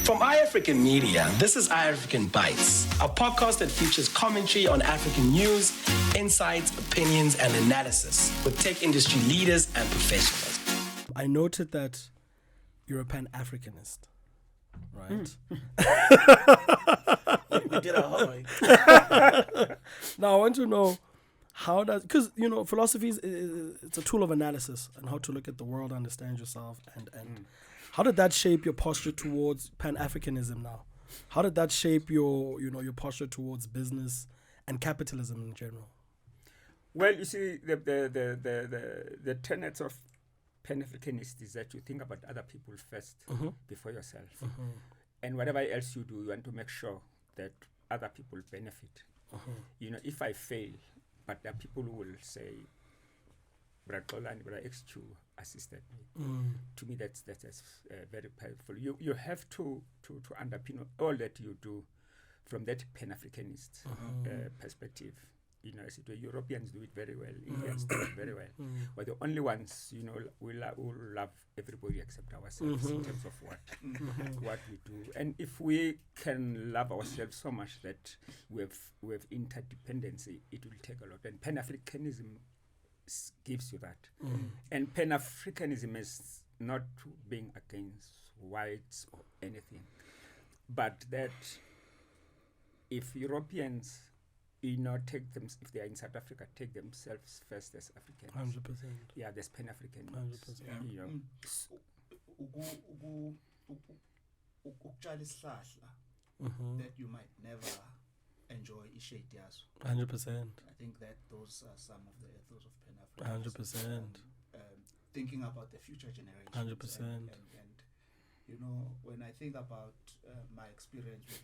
From iAfrikan Media, this is iAfrikan Bites, a podcast that features commentary on African news, insights, opinions, and analysis with tech industry leaders and professionals. I noted that you're a Pan-Africanist, right? We did our homework. Now, I want to know how does, because, philosophy it's a tool of analysis and how to look at the world, understand yourself, and how did that shape your posture towards Pan-Africanism now? How did that shape your posture towards business and capitalism in general? Well, you see, the tenets of Pan-Africanists is that you think about other people first before yourself. And whatever else you do, you want to make sure that other people benefit. If I fail, but there are people who will say, Bra Xolani, Bra XQ assisted me. To me, that's very powerful. You have to underpin all that you do from that Pan-Africanist perspective. As the Europeans do it very well, Indians do it very well. We're the only ones, who love everybody except ourselves in terms of what we do. And if we can love ourselves so much that we have interdependency, it will take a lot. And Pan-Africanism gives you that. And Pan-Africanism is not being against whites or anything, but that if Europeans take them, if they are in South Africa, take themselves first as Africans. 100%. Yeah, there's Pan-African. 100%. Ukutshala isihlahla that you might never enjoy ishade yaso. 100%. I think that those are some of the ethos of Pan-Africanism. 100%. Thinking about the future generations. 100%. And when I think about my experience with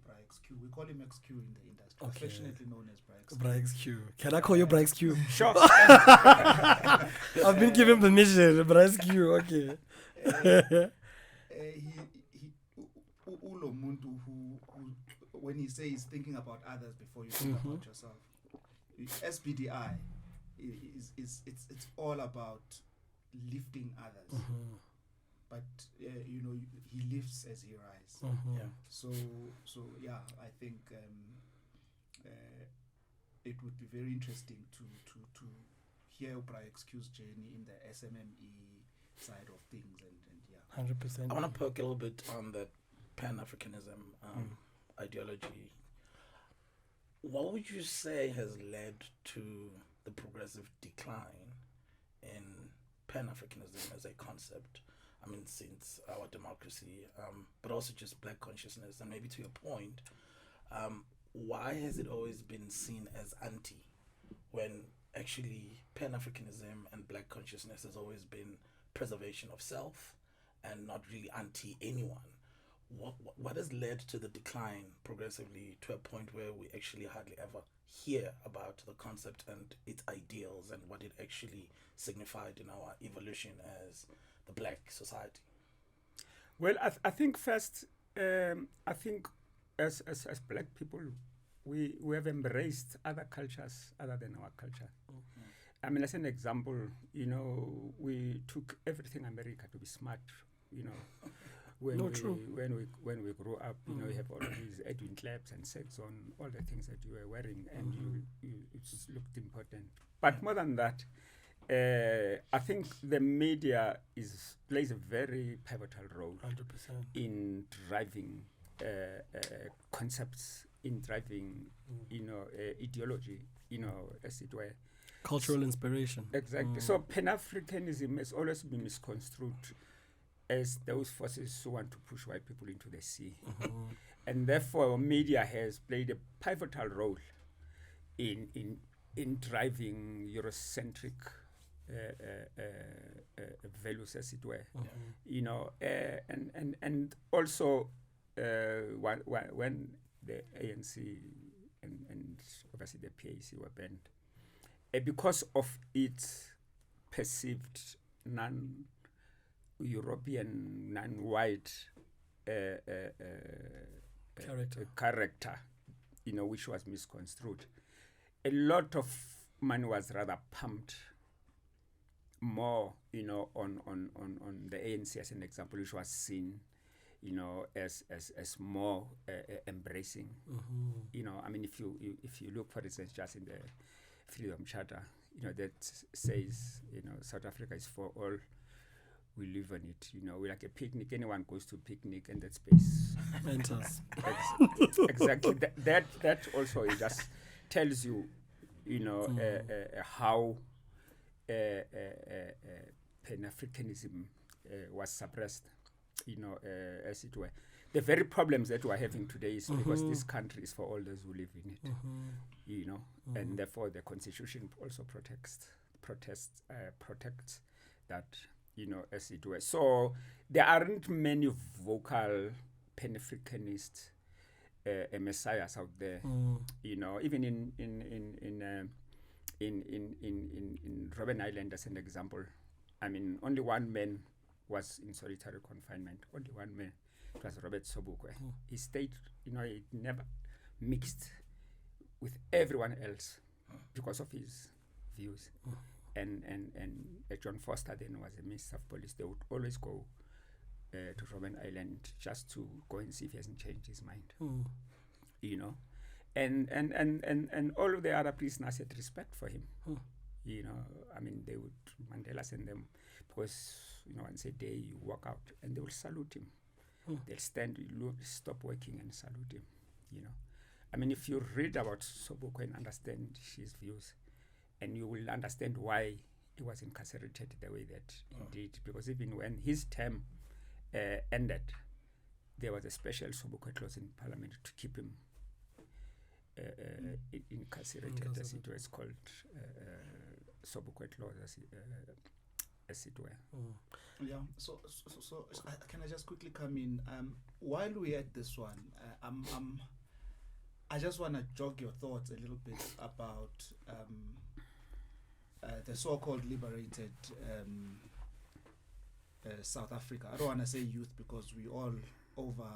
Bra XQ, we call him XQ in the industry, affectionately known as Bra XQ. Bra XQ. Can I call you Bra XQ? Sure. I've been given permission. Bra XQ, okay. Ulo muntu who when he says he's thinking about others before you think about yourself. SBDI it's all about lifting others. But he lifts as he rises. Yeah. So yeah, I think it would be very interesting to hear Bra XQ's journey in the SMME side of things, and yeah. 100%. I want to poke a little bit on that Pan-Africanism ideology. What would you say has led to the progressive decline in Pan-Africanism as a concept? I mean, since our democracy, but also just black consciousness, and maybe to your point, why has it always been seen as anti, when actually Pan-Africanism and black consciousness has always been preservation of self and not really anti anyone? What has led to the decline progressively to a point where we actually hardly ever hear about the concept and its ideals and what it actually signified in our evolution as the black society? Well, I think first, I think as black people, we have embraced other cultures other than our culture. I mean, as an example, we took everything America to be smart, When we grew up, you have all these Edwin Claps and sets on all the things that you were wearing, and it just looked important. But more than that, I think the media plays a very pivotal role 100%. in driving concepts, in driving ideology, as it were. Cultural inspiration. Exactly. So Pan-Africanism has always been misconstrued as those forces who want to push white people into the sea. And therefore, media has played a pivotal role in driving Eurocentric values, as it were. And also when the ANC and obviously the PAC were banned, because of its perceived non-European, non-white character, which was misconstrued. A lot of money was rather pumped more, on the ANC as an example, which was seen, as more embracing. I mean, if you look, for instance, just in the Freedom Charter, that says, South Africa is for all. We live on it. We're like a picnic. Anyone goes to picnic, and that space enters. Exactly. That also it just tells you, how Pan-Africanism was suppressed, as it were. The very problems that we're having today is because this country is for all those who live in it, and therefore the Constitution also protects that, as it were. So there aren't many vocal Pan-Africanist messiahs out there, even in Robben Island as an example. I mean, only one man was in solitary confinement. Only one man. It was Robert Sobukwe. He stayed, he never mixed with everyone else because of his views. And John Foster then was a Minister of Police. They would always go to Robben Island just to go and see if he hasn't changed his mind. And all of the other prisoners had respect for him. I mean, they would, Mandela send them, because, once a day you walk out and they will salute him. They'll stand, stop working and salute him, I mean, if you read about Sobukwe and understand his views, and you will understand why he was incarcerated the way that he did, because even when his term ended, there was a special Sobukwe clause in Parliament to keep him incarcerated, as it was called, Sobukwe clause, as it were. Yeah. So, can I just quickly come in? While we're at this one, I just want to jog your thoughts a little bit about the so-called liberated South Africa. I don't want to say youth because we all over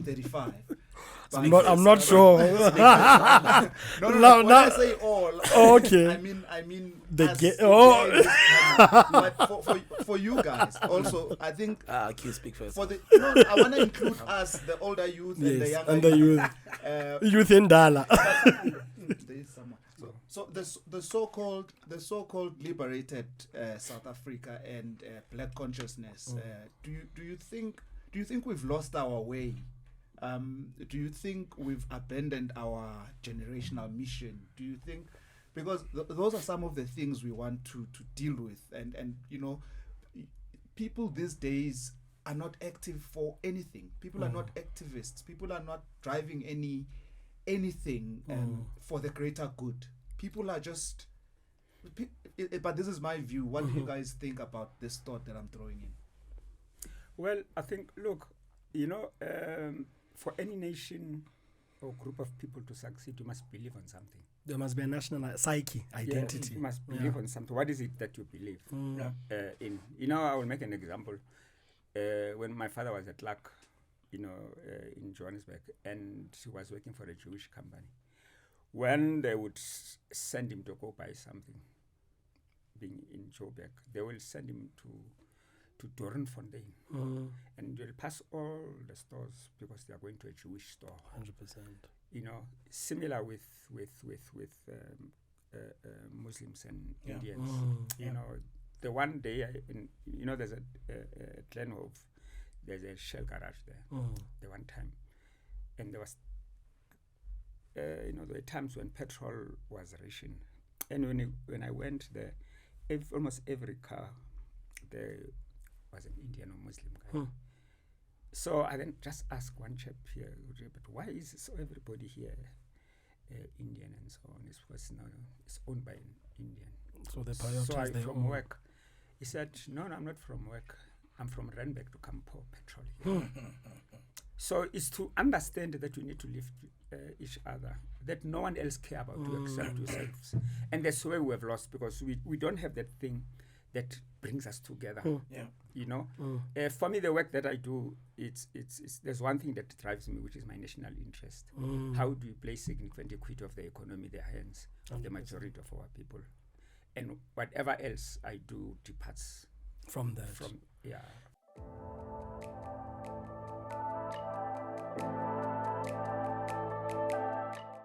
35. I'm not sure. No. When I say all, okay. I mean the but for you guys also, I think Q speak first. I want to include us, the older youth, and the younger and the youth. Youth in Dala. There is someone. So the so-called liberated South Africa and black consciousness. Do you think we've lost our way? Do you think we've abandoned our generational mission? Do you think, because those are some of the things we want to deal with, and people these days are not active for anything. People are not activists. People are not driving anything for the greater good. People are just. But this is my view. What do you guys think about this thought that I'm throwing in? Well, I think, look, for any nation or group of people to succeed, you must believe on something. There must be a national psyche, identity. You must believe on something. What is it that you believe in? I will make an example. When my father was at Luck, in Johannesburg, and he was working for a Jewish company, when they would send him to go buy something, being in Joburg, they will send him to Doornfontein, and they'll pass all the stores because they are going to a Jewish store. 100%. Similar with Muslims and Indians. The one day, there's a Glenhove, there's a Shell garage there. The one time, and there was, there were times when petrol was rationed, and when I went there, almost every car there was an Indian or Muslim guy. So I then just asked one chap here, but why is so everybody here Indian and so on? It's because it's owned by an Indian. So they prioritize So I their from own. work. He said, no, I'm not from work. I'm from Randburg to come pour petrol here. So it's to understand that you need to lift each other, that no one else care about you except yourselves. And that's where we have lost, because we don't have that thing that brings us together. For me, the work that I do, it's there's one thing that drives me, which is my national interest. How do we place significant equity of the economy in the hands of the majority of our people? and whatever else I do departs From that. from, yeah.